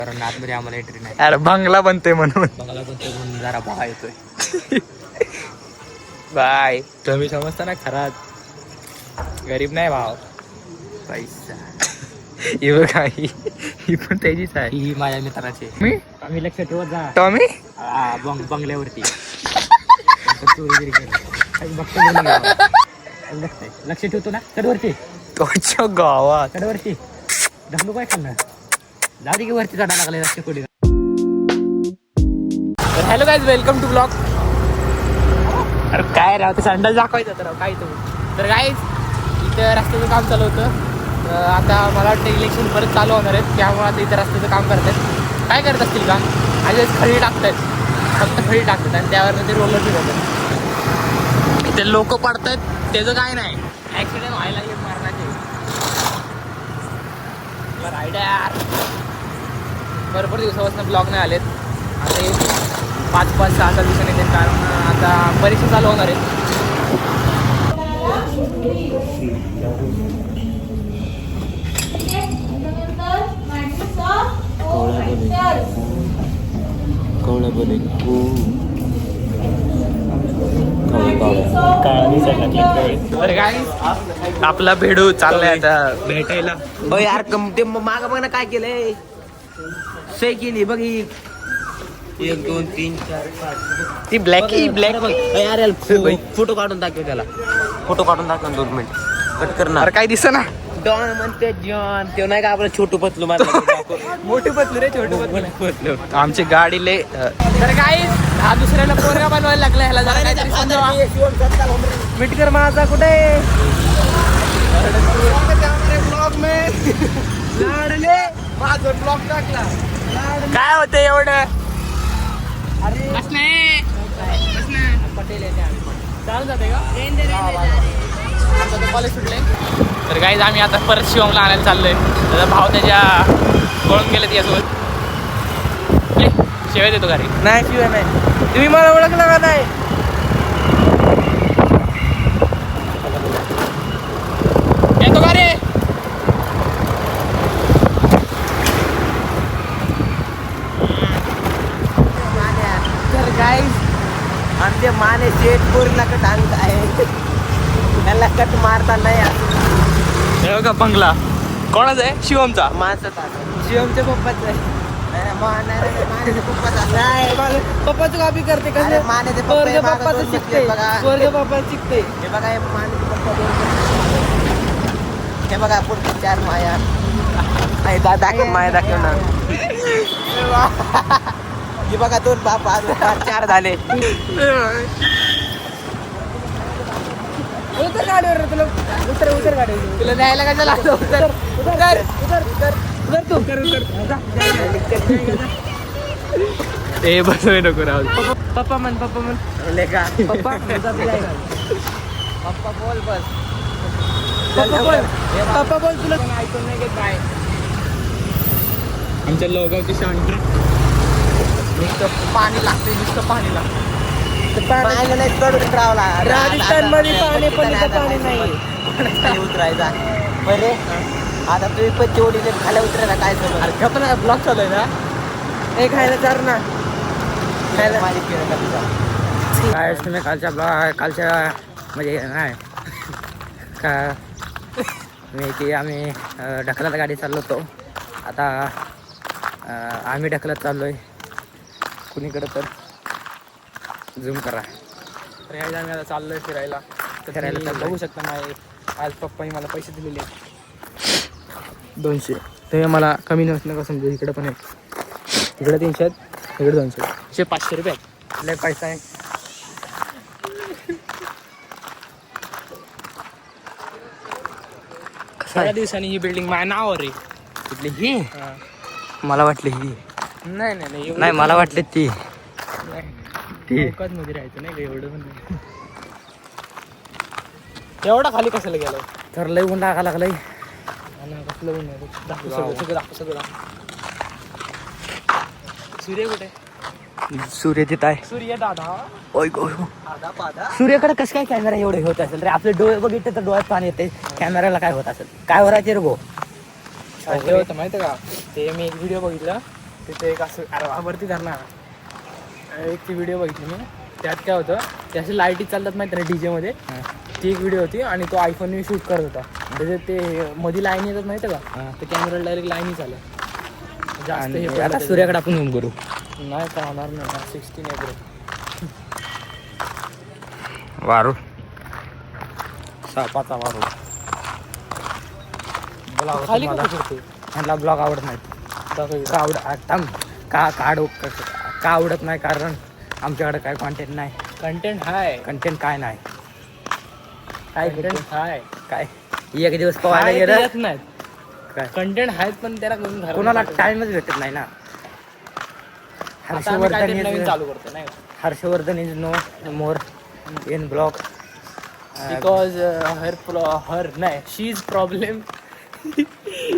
कारण आतमध्ये आम्हाला एंट्री नाही. अरे बंगला बनतोय म्हणून. बंगला बनतोय म्हणून जरा बघा येतोय. बाय. तुम्ही समजता ना खराच गरीब नाही भाव. पैसा ही बघा ही पण त्याचीच आहे. ही माझ्या मित्राची. मी आम्ही लक्ष ठेवत जा टॉमी बंगल्यावरती चोरीगिरी लक्ष ठेवतो ना. चढवरती तोच्या गावात चढवरती ढकलू काय खाल्लं. जाऊ दे की वरती चढा लागले रस्ते कोणी. Hello guys, welcome to blog. अरे काय राव ते संडास दाखवायचं तर काय तर गाईज इथं रस्त्याचं काम चालू होतं. आता मला वाटतं इलेक्शन परत चालू होणार आहेत, त्यामुळे आता इथं रस्त्याचं काम करतात. काय करत असतील काम? आणि खडी टाकतायत, फक्त खडी टाकतात आणि त्यावर ते रोलर फिरवतात. ते लोक पडतात त्याचं काय नाही. ॲक्सिडेंट व्हायला एक मारण्याचे रायडर. भरपूर दिवसापासून ब्लॉग नाही आलेत. आता 5-6 दिवसांनी येतील, कारण आता परीक्षा चालू होणार आहे. आपला भेडू चाललाय आता भेटायला. यार ते माग बघ ना काय केलंय. सही केली बघ ही 1 2 3 4 5. ती ब्लॅक यार फोटो काढून दाखव त्याला. फोटो काढून दाखव 2 मिनिट कट करणार. काय दिसत ना. डॉन म्हणते जॉन. ते नाही का आपलं छोटू पतलू मोठू पतलू रे, छोटू पतलू. आमची गाडी ले. तर काय हा दुसऱ्याला पोरगा बनवायला लागला. ह्याला जरा काहीतरी समजावा. मिटकर माझा कुठे ब्लॉग टाकला. काय होतं एवढं? पटेल चालू जाते का कॉलेज सुटले. तर गाईज आम्ही आता परत शिवमला आणायला चाललोय. त्याचा भाव त्याच्या पळून गेले त्याच्यासोबत. शिवाय देतो घरी. नाही शिवाय नाही. तुम्ही मला ओळखला का नाही. येतो का रे. तर गाईज आमचे माने शेट पोरीला कट आणत आहे. त्याला कट मारता नाही. का बंगला कोणाचा आहे? शिवमचा. माणसाचा शिवमच्या पप्पाच आहे. पप्पाचं कॉपी करते कसं. मानेचे पप्पाचं शिकते पप्पा शिकते. हे बघा हे मानेचे पप्पा. हे बघा पुढचे 4 माया. दाखव माया दाखव ना. हे बघा 2 बापा 4 झाले. उतर गाडीवर तुला. उतर गाडीवर तुला न्यायला काय झालं? ते बसवे नको राहू. पप्पा म्हण लेका. पप्पा बोल बस. पप्पा बोल तुला ऐकून नाही घेत काय. आमच्या लोगावची शांती. नुसतं पाणी लागते, नुसतं पाणी लागतं. राजस्थान मध्ये पाणी पाणी नाही उतरायचा. बरे आता तुम्ही पण तेवढी खाली उतरायला काय अरे ब्लॉक चालू आहे ना. हे खायला चार ना. खायला काय तुम्ही कालच्या म्हणजे नाही का मी की आम्ही ढकलत गाडी चाललो होतो. आता आम्ही ढकलत चाललोय कुणीकडे तर झूम करा. तर ह्या आम्ही आता चाललोय फिरायला. तर फिरायला बघू शकता नाही. आज पप्पानी मला पैसे दिलेले 200. ते मला कमी नसणं का समजू. इकडे पण आहे. इकडे 300 आहेत, इकडे 200. 500 रुपये आहेत. लय पैसा आहे. थोड्या दिवसांनी ही बिल्डिंग माझ्या नावावर आहे. कुठली ही. मला वाटली ही. नाही मला वाटले ती. मध्ये राहायचं नाही का एवढं पण नाही. एवढा खाली कशाला गेलो. तर लय ऊन लागा लागलंय. कसलं ऊन आहे. सगळं सूर्य कुठे. सूर्य तिथं आहे. सूर्य दादा. सूर्याकडे कसं काय कॅमेरा एवढे होत असेल रे. आपले डोळे बघितले तर डोळ्यात पाणी येते. कॅमेराला काय होत असेल. काय होरायचे रे गो. होतं माहिती का. ते मी एक व्हिडिओ बघितला. तिथे एक असं अरे वरती धरणार एक ती व्हिडिओ बघितली मी. त्यात काय होतं ते असे लाईटी चालतात माहिती ना DJ मध्ये. ती एक व्हिडिओ होती आणि तो आयफोनने शूट करत होता. त्याच्यात ते मध्ये लाईन येतात माहिती का, ते कॅमेरा डायरेक्ट लाईनच आलं. जास्त हे आता सूर्याकडे आपण झूम करू. नाही का होणार नाही. 16 एप्रिल वारू सापाचा वारू. खाली का फिरतो? ह्यांना ब्लॉग आवडत नाहीत. का आवडत नाही कारण आमच्याकडे काय कॉन्टेंट नाही. कंटेंट हाय. कंटेंट काय नाही. काय कंटेंट हाय. काय एक दिवस पवायला गेलं येत नाहीत. काय कंटेंट आहेत पण त्याला कोणाला टाइमच भेटत नाही ना. नवीन चालू करतो नाही Harshvardhan is no more in blog because her नाही शी इज प्रॉब्लेम.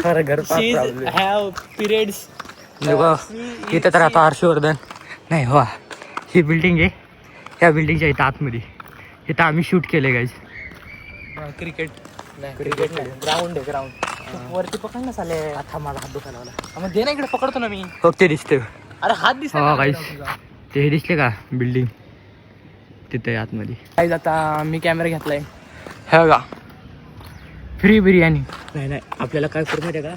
हर घर प्रॉब्लेम हॅव पिरियड्स. इथं तर आता हर्षवर्धन नाही हो. ही बिल्डिंग आहे. ह्या बिल्डिंगच्या इथं आतमध्ये इथं आम्ही शूट केले गाईज. क्रिकेट नाही ग्राउंड आहे ग्राउंड. वरती पकड ना चाले. आता माझा हात दुखायला लागला. मग दे ना इकडे पकडतो ना मी. हो ते दिसते. अरे हात दिसला गाईज ते दिसले का बिल्डिंग तिथे आतमध्ये. गाईज आता मी कॅमेरा घेतलाय हे बघा. फ्री बिर्याणी. नाही आपल्याला काय करू माहिती आहे का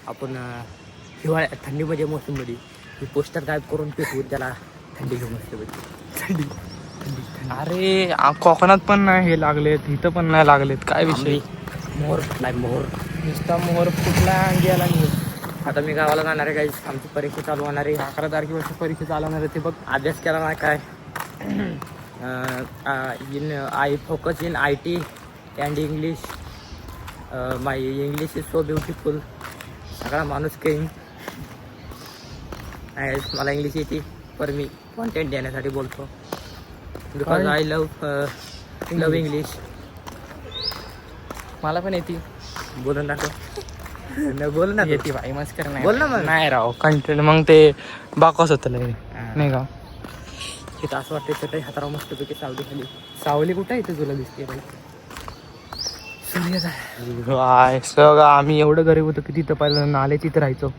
आपण हिवाळ्या थंडीमध्ये मोसममध्ये ही पोस्टर गायब करून पेटवून त्याला थंडी घेऊन थंडी. अरे कोकणात पण नाही हे लागलेत इथं पण नाही लागलेत. काय विषय. मोहर नाही मोहर नुसता मोहर फुटला गेला नाही. आता मी गावाला जाणार आहे काही. आमची परीक्षा चालू होणार आहे. 11 तारखेपासून परीक्षा चालवणार आहे. ते बघ अभ्यास केला नाही काय. I focus in IT and English. My English is so beautiful. सगळा माणूस काही मला इंग्लिश येते पण मी कॉन्टेंट देण्यासाठी बोलतो. Because I love English. मला पण येते. बोलून दाखव. बोल ना येते भाई मस्कर नाही. बोल ना मग. नाही राव कंटेंट मग ते बाकस होतं लय नाही का. तिथं असं वाटतं चटई हाताराव मस्तपैकी सावली खाली. सावली कुठं इथे तुला दिसते भाई. सूर्य सगळं आम्ही एवढं गरीब होतो की तिथं पहिलं नाल्याच इथं राहायचो.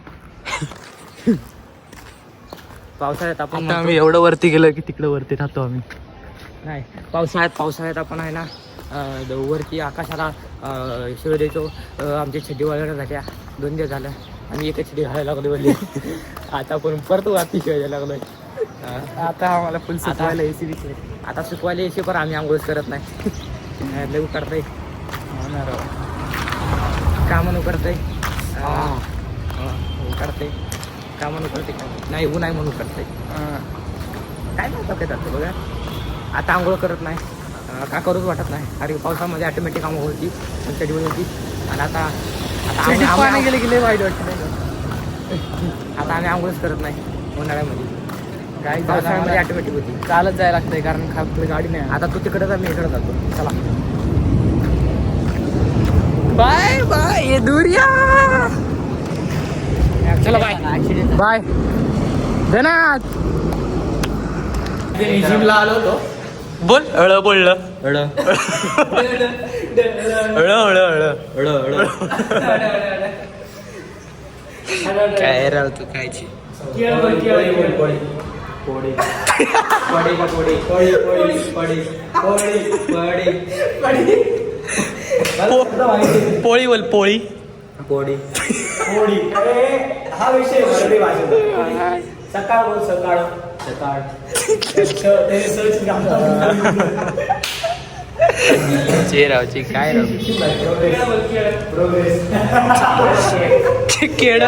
पावसाळ्यात आपण आम्ही एवढं वरती गेलो की तिकडं वरती राहतो आम्ही. नाही पावसाळ्यात आपण आहे ना वरती आकाशाला शिळ द्यायचो. आमच्या छड्डी वळल्या झाल्या 2 दिवस झालं. आम्ही एकच छडी घालायला लागलो बोलले. आता आपण परत वाटी शिवायला लागलोय. आता आम्हाला फुल सुकवायला AC बी. आता सुकवायला AC पण आम्ही आंघोळ करत नाही. लय उकडतंय का म्हणून करतंय उकडतंय का म्हणून करते नाही ऊन आहे म्हणून करतंय. काय नव्हतं काय जातं बघा. आता आंघोळ करत नाही का करूच वाटत नाही. अरे पावसामध्ये ऑटोमॅटिक आंघोळ होती चढी होती. आणि आता पाणी गेले गेले वाईट वाटतं. आता आम्ही आंघोळच करत नाही उन्हाळ्यामध्ये. काय पावसाळ्यामध्ये ऑटोमॅटिक होती. चालत जायला लागतंय कारण खाली गाडी नाही. आता तू तिकडे जा मी इकडे जातो. चला बाय बाय ये दुरिया. चला बाय बाय धनात. जिमला आलो होतो. बोल बोललं काय राव तू कायची. पोळी बोल पोळी पोळी. हा विषय मराठी भाषेचा. सकाळ बोल सकाळ. रावची काय राव केड.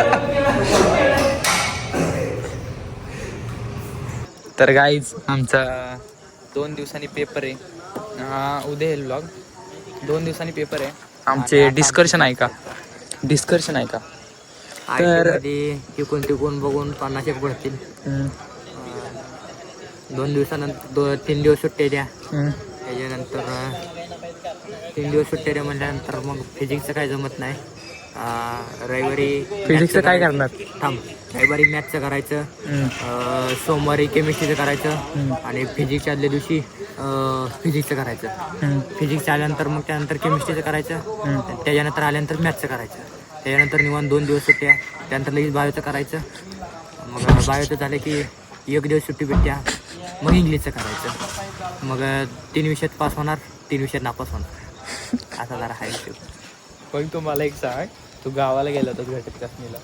तर गाईज आमचा 2 दिवसांनी पेपर आहे. उद्या येईल व्लॉग. 2 दिवसांनी पेपर आहे आमचे. डिस्कशन आहे का तर टिकून बघून 50 पडतील. 2 दिवसानंतर 3 दिवस सुट्ट्या द्या. त्याच्यानंतर 3 दिवस सुट्ट्या द्या म्हटल्यानंतर मग फिजिक्सचं काय जमत नाही. रविवारी फिजिक्सचं काय करणार. रविवारी मॅथचं करायचं. सोमवारी केमिस्ट्रीचं करायचं. आणि फिजिक्सच्या आदल्या दिवशी फिजिक्सचं करायचं. फिजिक्स आल्यानंतर मग त्यानंतर केमिस्ट्रीचं करायचं. त्याच्यानंतर आल्यानंतर मॅथचं करायचं. त्याच्यानंतर निवांत 2 दिवस सुट्ट्या. त्यानंतर लगेच बायोचं करायचं. मग बायोचं झालं की एक दिवस सुट्टी भेटत्या, मग इंग्लिशचं करायचं, मग 3 विषयात पास होणार, 3 विषयात नापास होणार, असा जरा हाय विषय. पण तू मला एक सांग, तू गावाला गेला होता घटक चाचणीला,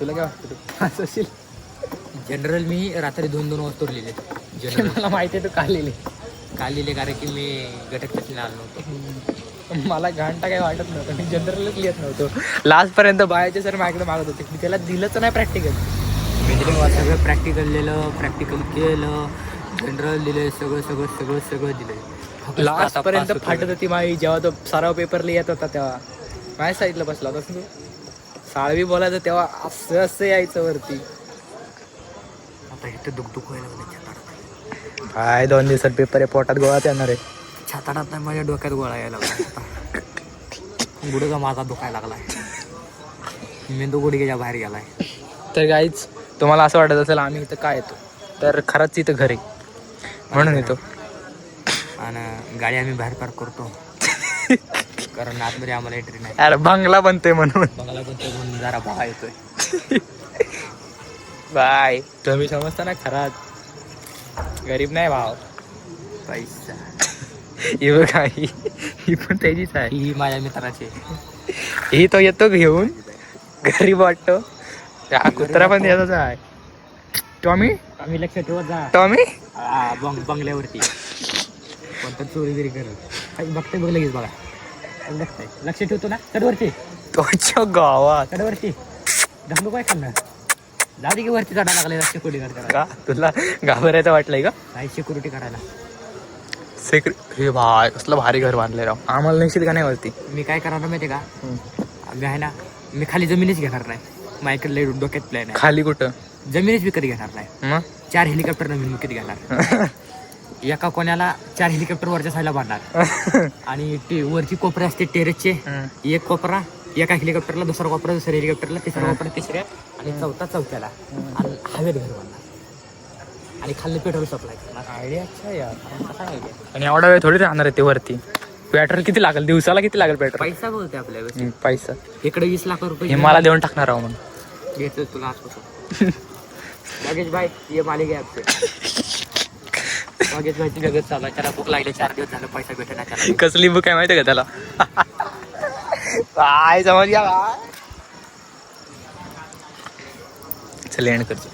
तुला काय वाटतं तू असं असेल? जनरल मी रात्री 2-2 वाजता लिहिले जनरल. मला माहिती आहे तू का लिहिले. का लिहिले कारण की मी घटक चाचणीला आलो नव्हतो. मला घंटा काही वाटत नव्हतं, मी जनरलच लिहित नव्हतो लास्टपर्यंत. बायाचे सर माझ्याकडे मागत होते, मी त्याला दिलंच नाही प्रॅक्टिकल. मी सगळं प्रॅक्टिकल लिहिलं, प्रॅक्टिकल केलं, जनरल लिहिलं, सगळं दिलं. लास्टपर्यंत फाटत होती माझी. जेव्हा तो सराव पेपर लिहित होता तेव्हा माझ्या साईडला बसला होता तू. साळवी बोलायचं तेव्हा असं यायचं वरती. आता इथं दुख व्हायला लागलं छाताडात. काय 2 दिवसात पेपर आहे, पोटात गोळात येणार आहे. छाताडात नाही, माझ्या डोक्यात गोळा यायला लागला. गुडघा माझा दुखायला लागलाय, मेंदू गुडघ्याच्या बाहेर गेलाय. तर काहीच तुम्हाला असं वाटत असेल आम्ही इथं काय येतो, तर खरंच इथं घरी म्हणून येतो. आणि गाडी आम्ही बाहेर पार्क करतो कारण आतमध्ये आम्हाला एंट्री नाही. अरे बंगला बनतोय म्हणून. बंगला पण ते म्हणून जरा भावा येतोय. बाय. तुम्ही समजता ना, खराच गरीब नाही भाव. पैसा ही बघ ही पण त्याचीच आहे. ही माझ्या मित्राची. ही तो येतो घेऊन, गरीब वाटतो. त्या कुत्रा पण याचाच आहे. टॉमी आम्ही लक्ष ठेवत जा टॉमी बंगल्यावरती कोणतं चोरी बिरी करत बघते, बघ लगेच बघा, बघताय लक्ष ठेवतो ना. चढवरती तोच्या गावात चढवरती घालू काय खाल्लं, जाऊ दे की वरती चढा लागले सिक्युरिटी गार्ड करायला. का तुला घाबरायचं वाटलंय का? नाही सिक्युरिटी करायला. हे भाई कसलं भारी घर बांधलंय राव. आम्हाला निश्चित का नाही वरती. मी काय करणार माहिती का, आम्ही आहे ना, मी खाली जमिनीच घेणार नाही. माझ्याकडे लय डोक्यात प्लॅन आहे. खाली कुठं? जमिनीच विकत घेणार नाही. मग 4 हेलिकॉप्टर नवीन विकत घेणार. एका कोण्याला 4 हेलिकॉप्टर वरच्या साईडला बांधणार आणि ते वरची कोपरे असते टेरेसचे, एक कोपरा एका हेलिकॉप्टरला, दुसरा कोपरा दुसऱ्या हेलिकॉप्टरला, तिसरा कोपरा तिसऱ्या आणि चौथ्याला आणि हवेत घर बांधणार आणि खाली पेट्रोल सप्लाय करणार. आयडिया अच्छा यार. कसा आयडिया? आणि एवढा वेळ थोडी राहणार आहे ते वरती. पेट्रोल किती लागेल दिवसाला, किती लागेल पेट्रोल? पैसा बोलते आपल्याला. पैसा इकडे 20 लाख रुपये हे मला देऊन टाकणार आहो म्हणून घेतो तुला आजपासून. नागेश भाई ये मालिक आहे आपले. नागेश भाईची जगत चालू आहे, त्याला भूक लागली, 4 दिवस झालं पैसा भेटेना त्याला. कसली बुक आहे माहिती का त्याला? काय समज घ्या. चल एंड करतो.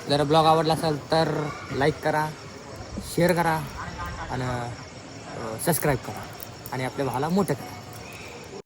जर ब्लॉग आवडला असेल तर लाईक करा, शेअर करा आणि सबस्क्राईब करा आणि आपल्या भावाला मोठं करा.